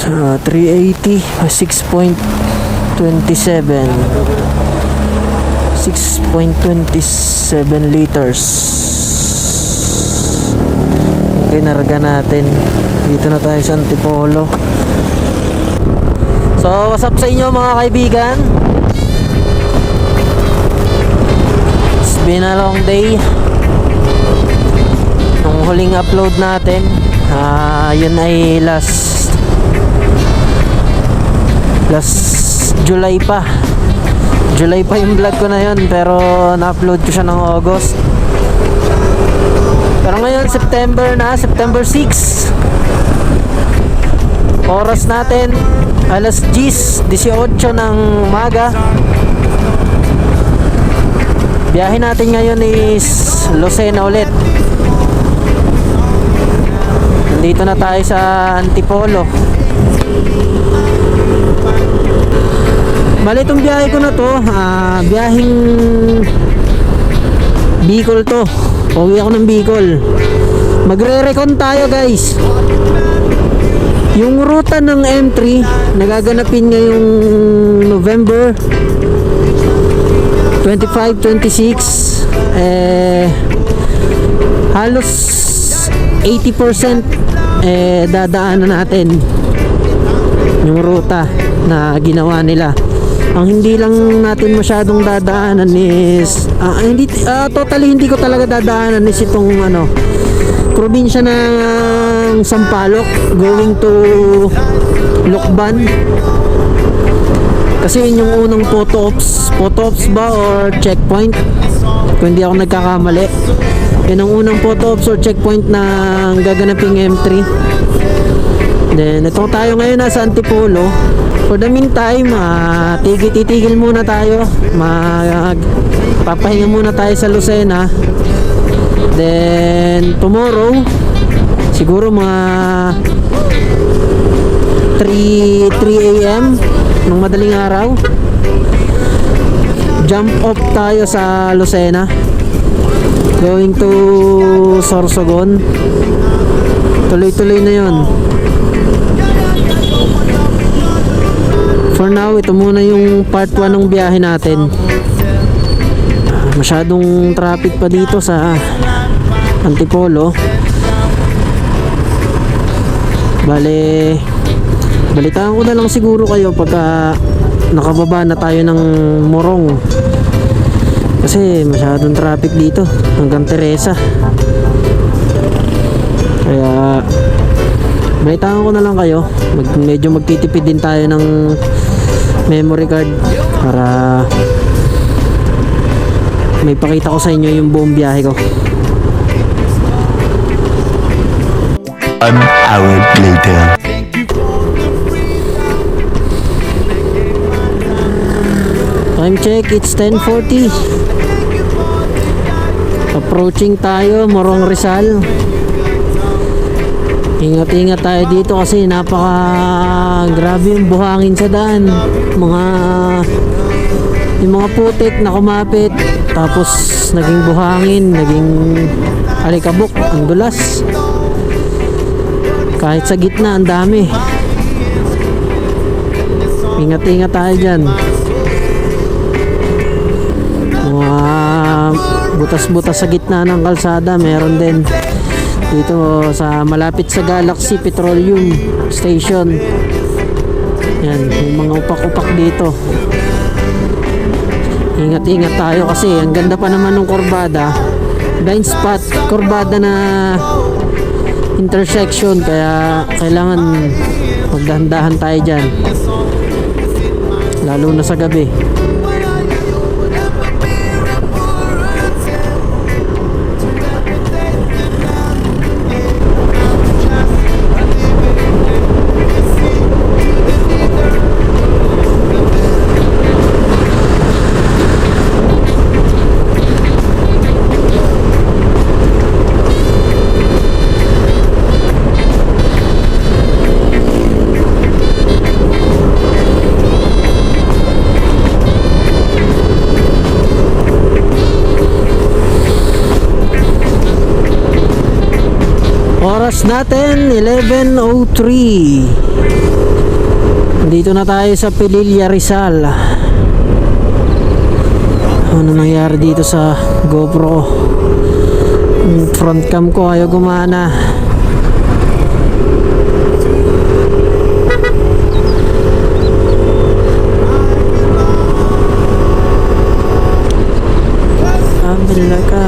380, 6.27 liters. Okay, narga natin. Dito na tayo sa Antipolo. So, what's up sa inyo mga kaibigan? It's been a long day. Nung huling upload natin, yun ay last July pa yung vlog ko na yun, pero na-upload ko siya ng August. Pero ngayon September 6. Oras natin alas 10:18 ng umaga. Biyahe natin ngayon is Lucena ulit. Dito na tayo sa Antipolo. Bali, itong biyahe ko na to, biyaheng Bicol to. Pauwi ako ng Bicol. Magre-recon tayo, guys. Yung ruta ng M3 nagaganapin ngayong November 25-26. Halos 80% dadaanan natin yung ruta na ginawa nila. Ang hindi lang natin masyadong dadaanan is totally hindi ko talaga dadaanan is itong probinsya ng Sampaloc going to Lucban. Kasi yun yung unang photo ops ba or checkpoint, kung hindi ako nagkakamali. Yun ang unang photo ops or checkpoint ng gaganaping M3. Then ito tayo ngayon nasa Antipolo. For the meantime, titigil muna tayo. Papahinga muna tayo sa Lucena. Then tomorrow, siguro mga 3 AM ng madaling araw, jump off tayo sa Lucena going to Sorsogon. Tuloy-tuloy na yon. For now, ito muna yung part 1 ng biyahe natin. Masyadong traffic pa dito sa Antipolo. Bale, balitaan ko na lang siguro kayo pagka nakababa na tayo ng Morong. Kasi masyadong traffic dito hanggang Teresa. Kaya balitaan ko na lang kayo. Medyo magtitipid din tayo ng memory card para may pakita ko sa inyo yung buong biyahe ko. 1 hour later. Time check, it's 10:40. Approaching tayo Morong Rizal. Ingat-ingat tayo dito kasi grabe yung buhangin sa daan. Yung mga putik na kumapit, tapos naging buhangin, naging alikabok, ang dulas. Kahit sa gitna, ang dami. Ingat-ingat tayo dyan. Mga butas-butas sa gitna ng kalsada, meron din. Dito sa malapit sa Galaxy Petroleum Station. Yan, yung mga upak-upak dito. Ingat-ingat tayo kasi ang ganda pa naman ng kurbada. Blind spot, kurbada na intersection, kaya kailangan magdahan-dahan tayo dyan. Lalo na sa gabi. Oras natin 11:03. Dito na tayo sa Pililla, Rizal. Ano nangyari dito sa GoPro ko? Yung front cam ko ayaw gumana. Ambil ka.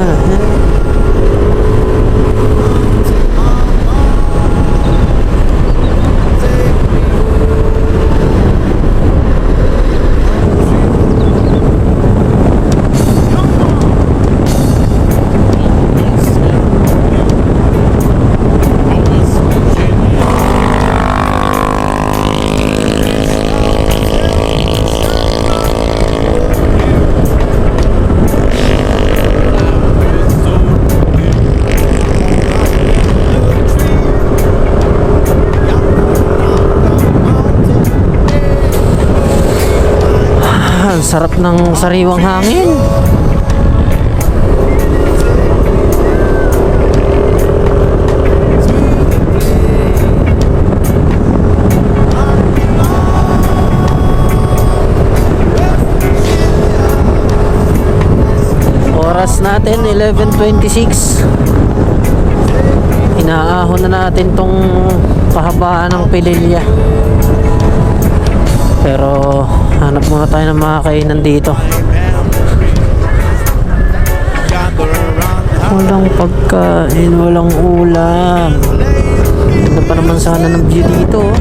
Ang sarap ng sariwang hangin. Oras natin 11:26. Inaahon na natin tong kahabaan ng Pililla. Pero hanap muna tayo ng mga kainan dito. Walang pagkain, walang ulam. Ganda pa naman sana ng view dito.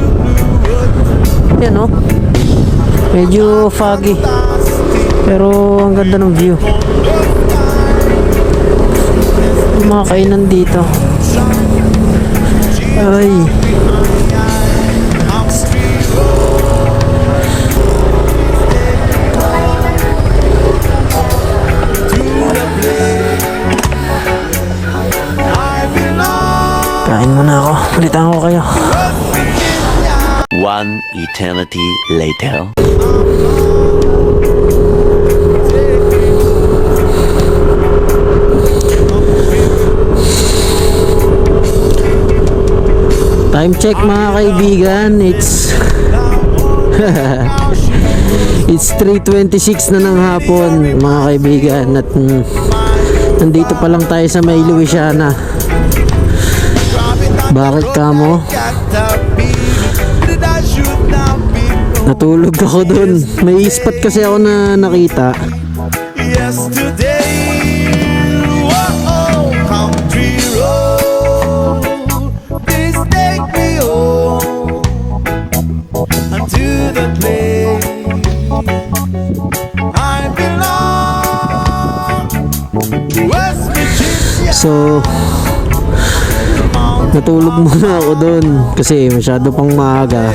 Yan oh. Medyo foggy. Pero ang ganda ng view. Mga kainan dito. Ay. Kain muna ako. Balitaan ko kayo. One eternity later. Time check mga kaibigan. It's It's 3:26 na ng hapon mga kaibigan. At nandito pa lang tayo sa May Louisiana. Bakit ka mo? Natulog ako dun. May spot kasi ako na nakita. So natulog muna ako doon kasi masyado pang maaga.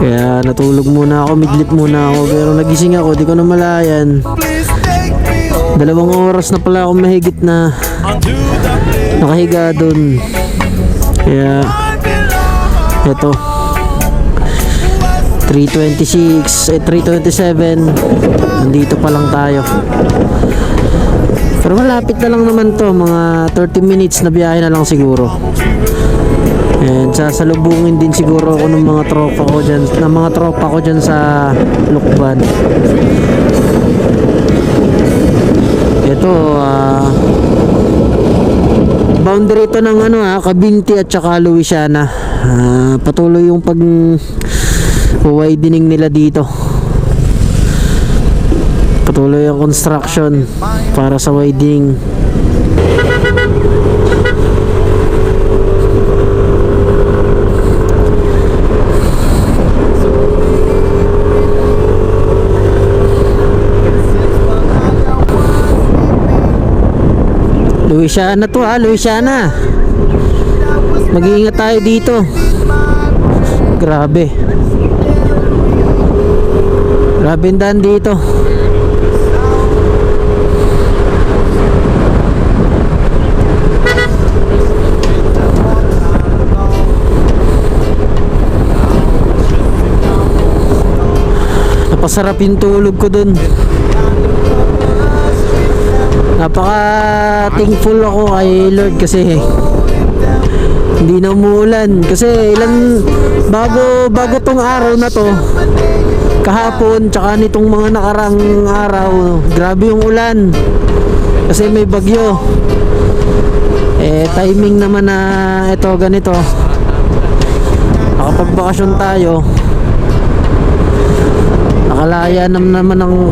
Kaya natulog muna ako, midlip muna ako. Pero nagising ako, di ko na malayan. 2 oras na pala ako mahigit na nakahiga doon. Kaya eto 3:27 nandito pa lang tayo. Pero malapit na lang naman to, mga 30 minutes na biyahe na lang siguro. And sasalubungin din siguro ako ng mga tropa ko dyan, sa Lukban. Ito boundary to ng Cabinti at saka Louisiana. Patuloy yung widening nila dito. Patuloy ang construction para sa widening. Louisiana to Louisiana. Mag-iingat tayo dito. Grabe. Grabe ang daan dito. Napasarap yung tulog ko dun. Napaka thankful ako kay Lord kasi Hindi na umuulan kasi bago tong araw na to, kahapon tsaka nitong mga nakarang araw, grabe yung ulan kasi may bagyo. Timing naman na ito ganito, nakapagbakasyon tayo, nakalaya na naman ng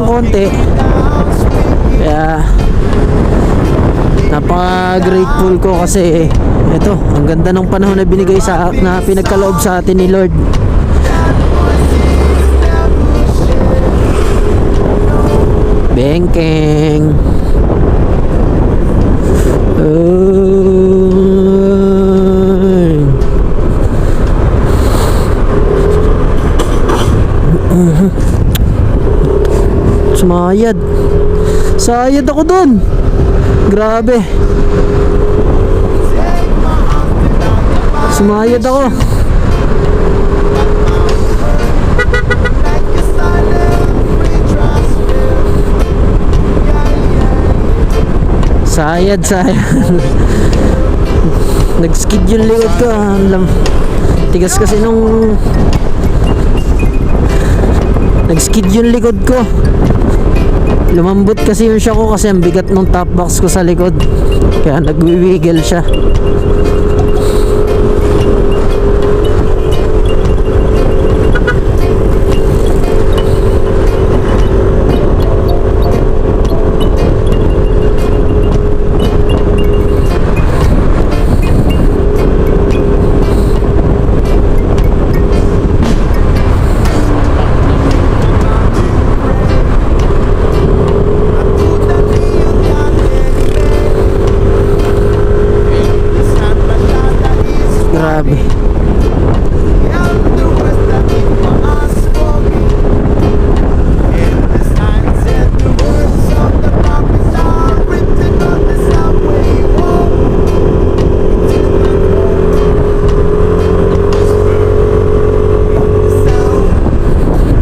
konti, kaya napaka-grateful ko kasi ito, ang ganda ng panahon na binigay na pinagkaloob sa atin ni Lord. Bengkeng. Sayad ako dun. Grabe. Sumayad ako. Sayad. Nag-skid yung likod ko. Tigas kasi nung nag-skid yung likod ko. Lumambot kasi yung shock ko kasi ang bigat ng top box ko sa likod. Kaya nagwiwiggle siya. Grabe.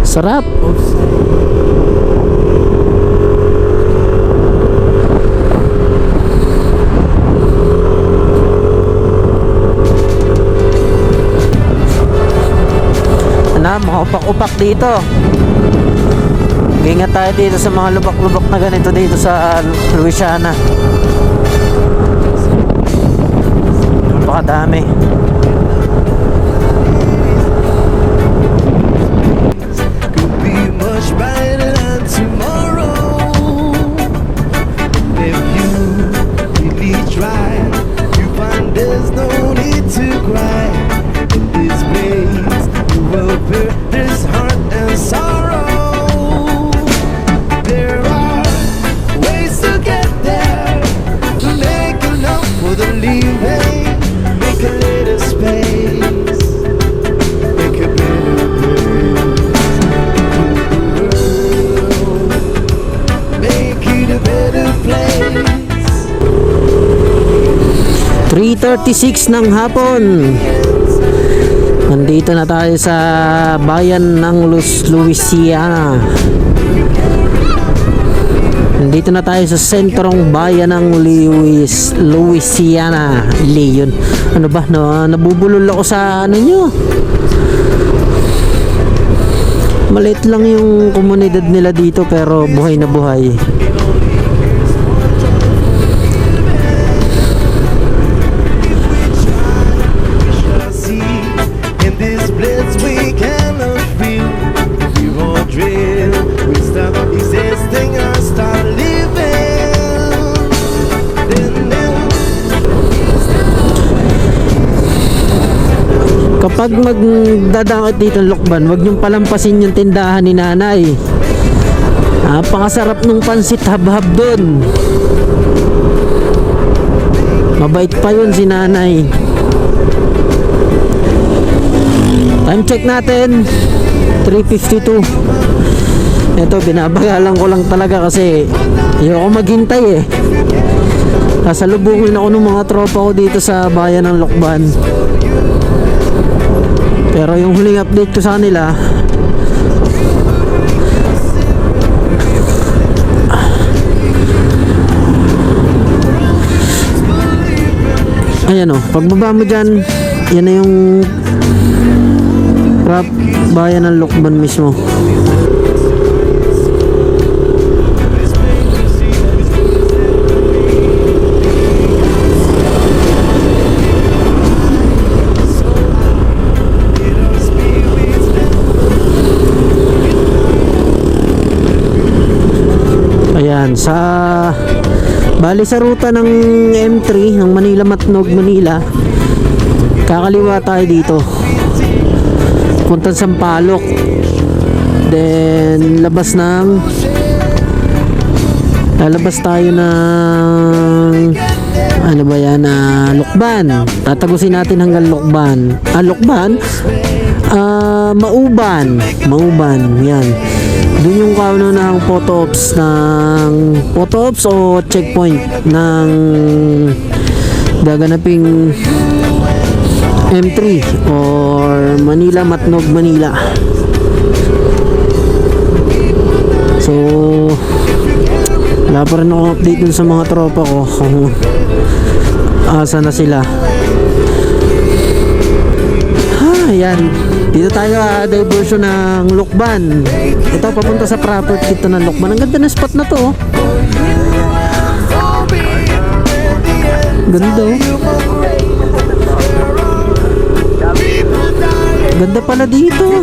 Sarap. Mga upak-upak dito. Ingat tayo dito sa mga lubak-lubak na ganito dito sa Louisiana. Napakadami. Could be much brighter than tomorrow. If you really try, you find there's no need to cry. In this place you will bear this heart and sorrow. There are ways to get there, to make enough for the leaving. Make a little space, make a better world, make it a better place. 3:36 ng hapon. Nandito na tayo sa bayan ng Louisiana. Nandito na tayo sa sentrong bayan ng Louisiana. Leon. Ano ba? Nabubulol ako sa ano nyo. Maliit lang yung komunidad nila dito pero buhay na buhay. Kapag magdadangit dito ng Lokban, huwag niyong palampasin yung tindahan ni nanay. Napakasarap nung pansit habhab doon. Mabait pa yun si nanay. Time check natin 3:52. Ito, binabagalan ko lang talaga kasi ayoko maghintay eh. Sasalubungin ako ng mga tropa ko dito sa bayan ng Lokban. Pero yung huling update ko sa kanila, Ayan o, pagbaba mo dyan, yan na yung bayan ng Lokban mismo. Ayan, bali sa ruta ng M3 ng Manila Matnog, Manila, kakaliwa tayo dito punta sa Sampaloc, then lalabas tayo ng ano ba yan, Lokban. Tatagusin natin hanggang Lokban. Mauban, yan. Doon yung kauno ng photo ops o checkpoint ng gaganaping M3 or Manila Matnog, Manila. So wala pa rin akong update dun sa mga tropa ko kung asa na sila. Ayan, dito tayo diversion ng Lokban. Ito papunta sa property dito ng Lokban. Ang ganda na spot na to. Ganda oh. Ganda pala dito.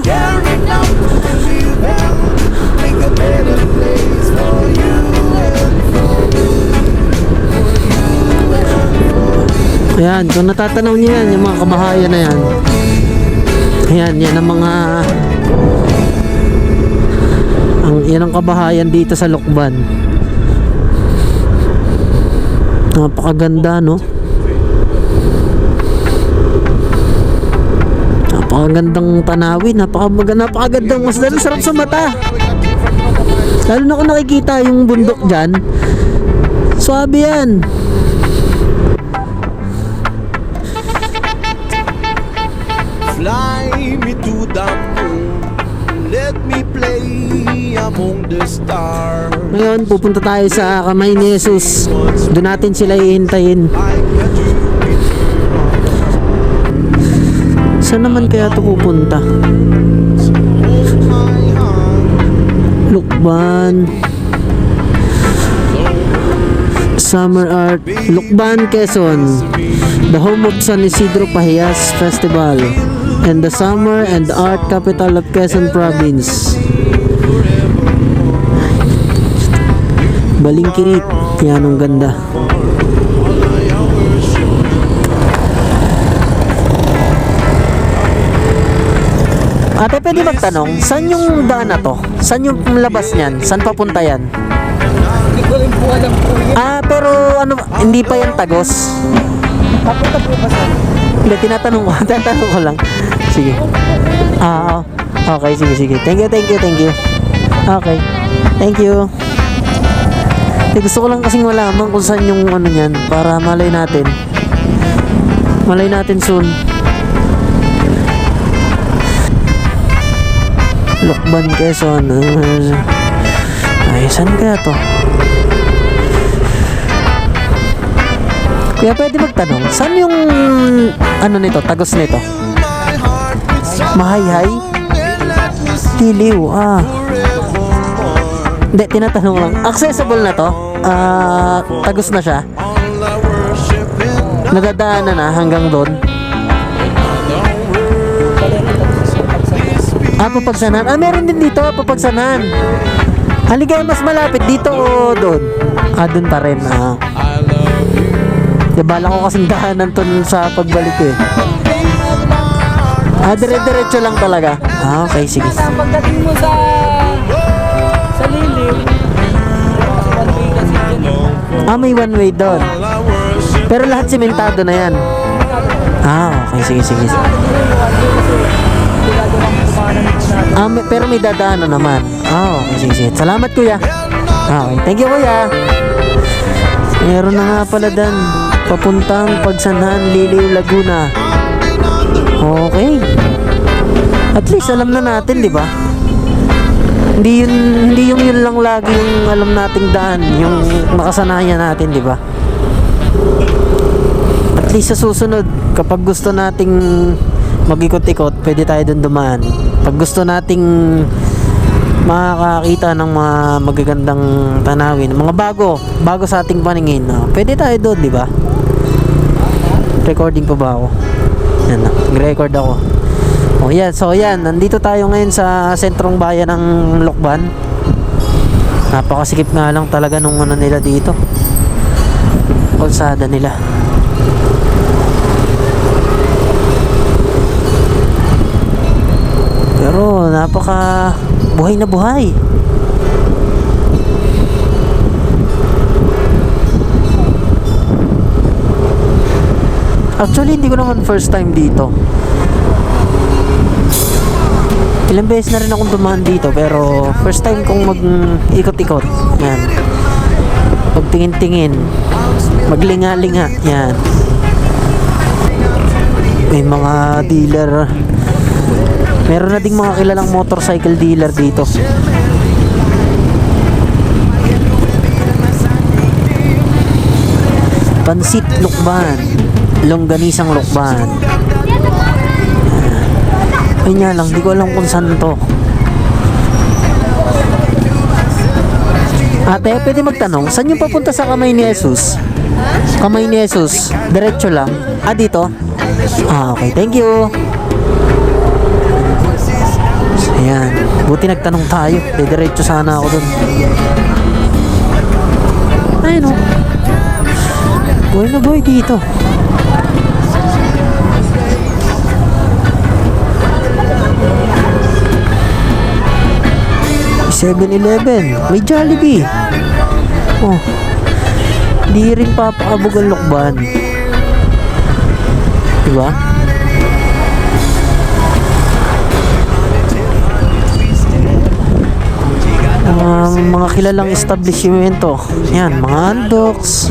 Ayan, kung natatanaw niyo yan, yung mga kabahayan na yan. Ayan, yan ang mga yan ang kabahayan dito sa Lokban. Napakaganda, no? Napakagandang tanawin, napakagandang mas lalo sarap sa mata. Lalo na kung nakikita yung bundok dyan, swabe yan. Fly me to the moon, let me play among the stars. Ngayon, pupunta tayo sa Kamay ni Jesus. Doon natin sila ihintayin. Saan naman kaya ito pupunta? Lokban, Summer Art, Lokban, Quezon, the home of San Isidro Pahiyas Festival and the summer and art capital of Quezon Province. Balingkirit, yan ang ganda. Ate, pwede magtanong, saan yung daan na to? Saan yung labas niyan? Saan papunta yan? Hindi ko rin po alam po yun. Pero ano, hindi pa yan Tagos? Papunta po ba saan? Hindi, tinatanong ko lang. Sige. Okay, sige. Thank you. Okay. Thank you. Gusto ko lang kasing malaman kung saan yung ano niyan para malay natin. Malay natin soon. Lokban, Quezon. Ay, saan kaya to? Kaya pwede magtanong, saan yung ano nito, Tagos nito? Mahayhay? Tiliw, Hindi, tinatanong lang. Accessible na to? Tagos na siya? Nadadaanan na hanggang doon? Papagsanan? Meron din dito, Papagsanan. Haligay, mas malapit dito o doon? Doon pa rin, Bala ko kasing dahanan to sa pagbalik eh. Dire-diretso lang talaga. Okay, sige. Pagdating mo sa Liliw, one way kasi dyan. May one way doon. Pero lahat simentado na yan. Okay, sige. Pero may dadaanan naman. Okay, sige. Salamat, kuya. Okay, thank you, kuya. Meron na nga pala dan. Papuntang Pagsanhan, Liliw, Laguna. Okay. At least alam na natin, di ba? Hindi yun lang lagi yung alam nating daan, yung nakasanayan natin, di ba? At least sa susunod, kapag gusto nating mag-ikot-ikot, pwede tayo dun dumaan. Pag gusto nating makakita ng mga magagandang tanawin, mga bago sa ating paningin, pwede tayo doon, di ba? Recording pa ba ako? Yan na, nag-record ako. O yan, so yan, nandito tayo ngayon sa sentrong bayan ng Lokban. Napakasikip nga lang talaga nung ano nila dito, kalsada nila. Pero napaka buhay na buhay. Actually, hindi ko naman first time dito. Ilang beses na rin akong dumaan dito, pero first time kong mag-ikot-ikot. Yan. Magtingin-tingin. Maglinga-linga. Yan. May mga dealer. Meron na ding mga kilalang motorcycle dealer dito. Pansit Lokban, longganisang Lokban. Ayun nga lang, di ko alam kung saan to. Ate, pwede magtanong, saan yung papunta sa Kamay ni Jesus? Kamay ni Jesus, diretso lang. Dito? Okay, thank you. Ayan, buti nagtanong tayo. Diretso sana ako dun. Ayun o. Buhay na buhay dito. ¡7-Eleven! May Jollibee! Oh, di rin papakabog ang Lokban. Diba? Mga kilalang establishmento. Yan, mga Andox.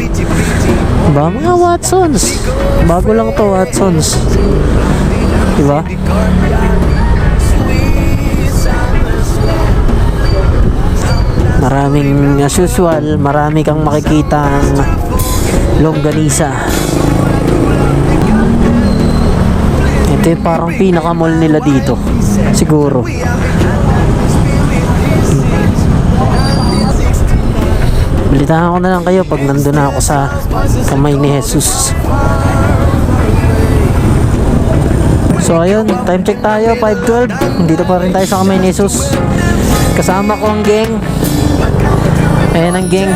Diba? Mga Watsons. Bago lang to, Watsons. Diba? Maraming, as usual, marami kang makikita ang longganisa. Ito yung parang pinaka-mall nila dito. Siguro. Balitahan ko na lang kayo pag nandun na ako sa Kamay ni Jesus. So ayun, time check tayo, 5:12. Dito pa rin tayo sa Kamay ni Jesus. Kasama ko ang gang. Ayan ang gang.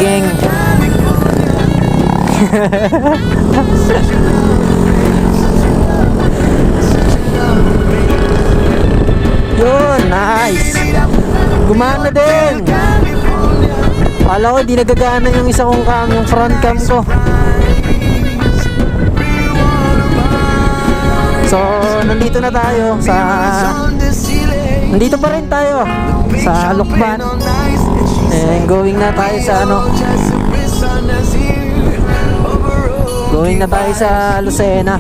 Yun, nice. Gumana din. Kala ko di nagagana yung isa kong cam, yung front cam ko. So, nandito na tayo sa... Nandito pa rin tayo sa Lokban. And going na tayo sa ano. Going na tayo sa Lucena.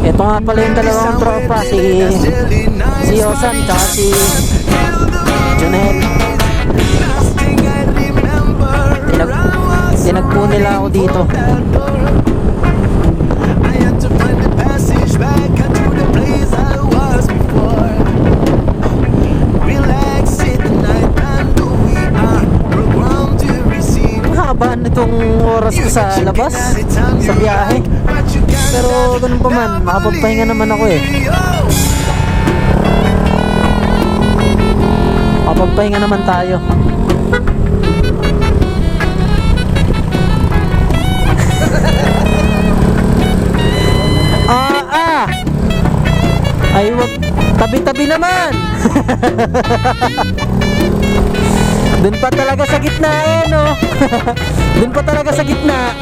Ito nga pala yung dalawang tropa, si Osan tsaka si Junel. Tinagpo nila ako dito. Mahaba nitong oras ko sa labas, sa biyahe. Pero ganun pa man, makapagpahinga naman ako eh. Makapagpahinga naman tayo. Ay, wag, tabi-tabi naman. Dun pa talaga sa gitna eh, no? Dun pa talaga sa gitna.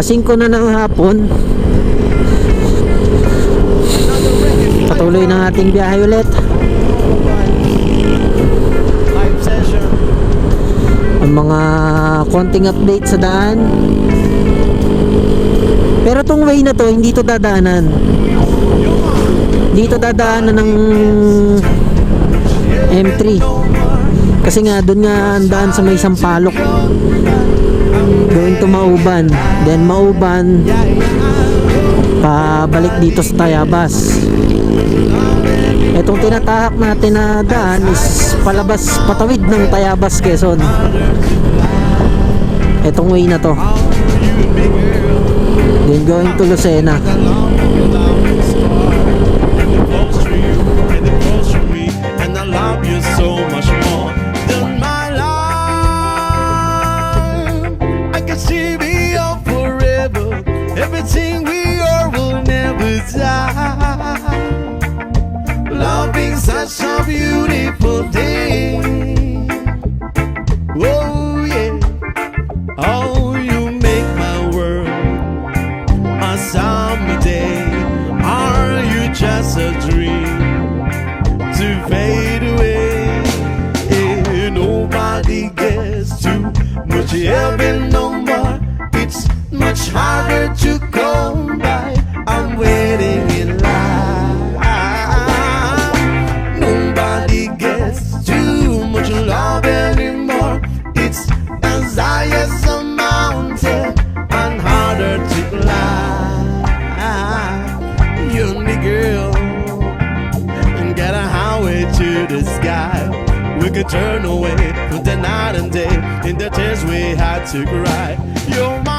Alas 5 na ng hapon. Patuloy ng ating biyahe ulit. Live session. Ang mga konting update sa daan. Pero tong way na to, hindi to dadaanan. Dito dadaanan ng M3. Kasi nga doon nga ang daan sa may Sampaloc. Going to Mauban. Then Mauban pabalik dito sa Tayabas. Itong tinatahak natin na daan is palabas, patawid ng Tayabas, Quezon. Itong way na to. Then going to Lucena. And I love you so much more than my life. I can see we are forever. Everything we are will never die. Loving such a beautiful thing. Oh yeah. Oh, you make my world a summer day. Are you just a dream to fade away? Yeah, nobody gets too much heaven no more. It's much harder to come by. I'm waiting in line. Nobody gets too much love anymore. It's as high as a mountain and harder to climb. Only girl, and get a highway to the sky. We could turn away from the night and day in the tears we had to cry. You're my